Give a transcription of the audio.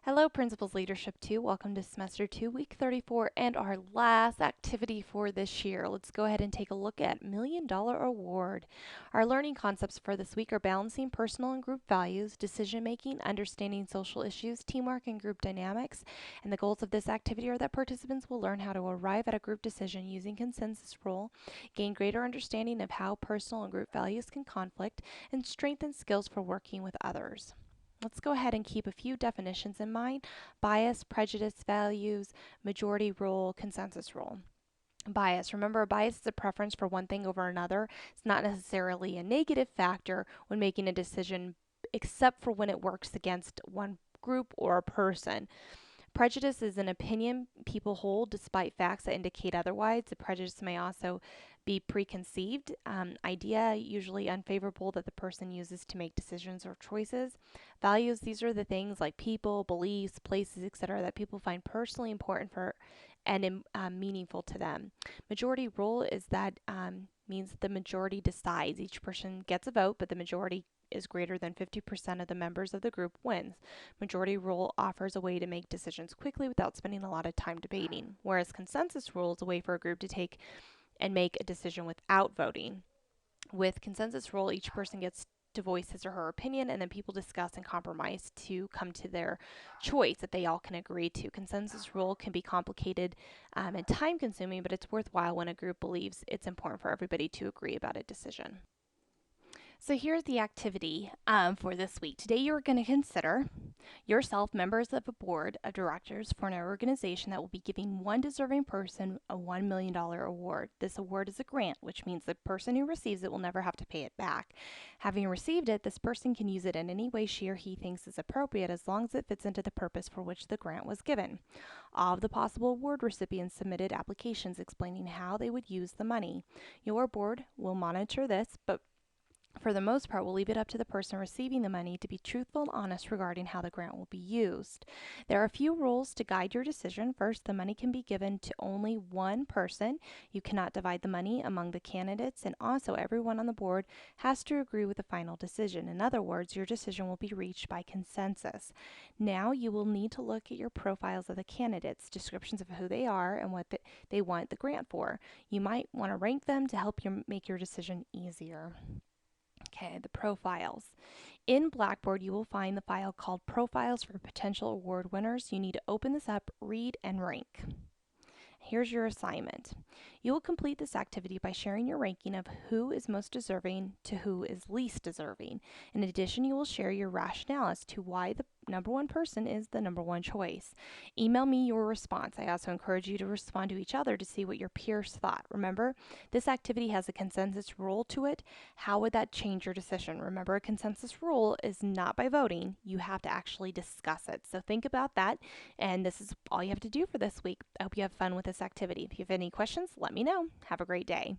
Hello, Principals Leadership 2. Welcome to Semester 2, Week 34, and our last activity for this year. Let's go ahead and take a look at Million Dollar Award. Our learning concepts for this week are balancing personal and group values, decision making, understanding social issues, teamwork, and group dynamics. And the goals of this activity are that participants will learn how to arrive at a group decision using consensus rule, gain greater understanding of how personal and group values can conflict, and strengthen skills for working with others. Let's go ahead and keep a few definitions in mind: bias, prejudice, values, majority rule, consensus rule. Bias. Remember, a bias is a preference for one thing over another. It's not necessarily a negative factor when making a decision, except for when it works against one group or a person. Prejudice is an opinion people hold despite facts that indicate otherwise. The prejudice may also be preconceived idea, usually unfavorable, that the person uses to make decisions or choices. Values, these are the things like people, beliefs, places, etc., that people find personally important for and meaningful to them. Majority rule is that means the majority decides. Each person gets a vote, but the majority is greater than 50% of the members of the group wins. Majority rule offers a way to make decisions quickly without spending a lot of time debating, whereas consensus rule is a way for a group to take and make a decision without voting. With consensus rule, each person gets to voice his or her opinion, and then people discuss and compromise to come to their choice that they all can agree to. Consensus rule can be complicated and time consuming, but it's worthwhile when a group believes it's important for everybody to agree about a decision. So here's the activity for this week. Today you're going to consider yourself members of a board of directors for an organization that will be giving one deserving person a $1 million award. This award is a grant, which means the person who receives it will never have to pay it back. Having received it, this person can use it in any way she or he thinks is appropriate as long as it fits into the purpose for which the grant was given. All of the possible award recipients submitted applications explaining how they would use the money. Your board will monitor this, but for the most part, we'll leave it up to the person receiving the money to be truthful and honest regarding how the grant will be used. There are a few rules to guide your decision. First, the money can be given to only one person. You cannot divide the money among the candidates, and also everyone on the board has to agree with the final decision. In other words, your decision will be reached by consensus. Now, you will need to look at your profiles of the candidates, descriptions of who they are and what they want the grant for. You might want to rank them to help you make your decision easier. Okay, the profiles. In Blackboard, you will find the file called Profiles for Potential Award Winners. You need to open this up, read, and rank. Here's your assignment. You will complete this activity by sharing your ranking of who is most deserving to who is least deserving. In addition, you will share your rationale as to why the number one person is the number one choice. Email me your response. I also encourage you to respond to each other to see what your peers thought. Remember, this activity has a consensus rule to it. How would that change your decision? Remember, a consensus rule is not by voting. You have to actually discuss it. So think about that, and this is all you have to do for this week. I hope you have fun with this activity. If you have any questions, let me know. Have a great day.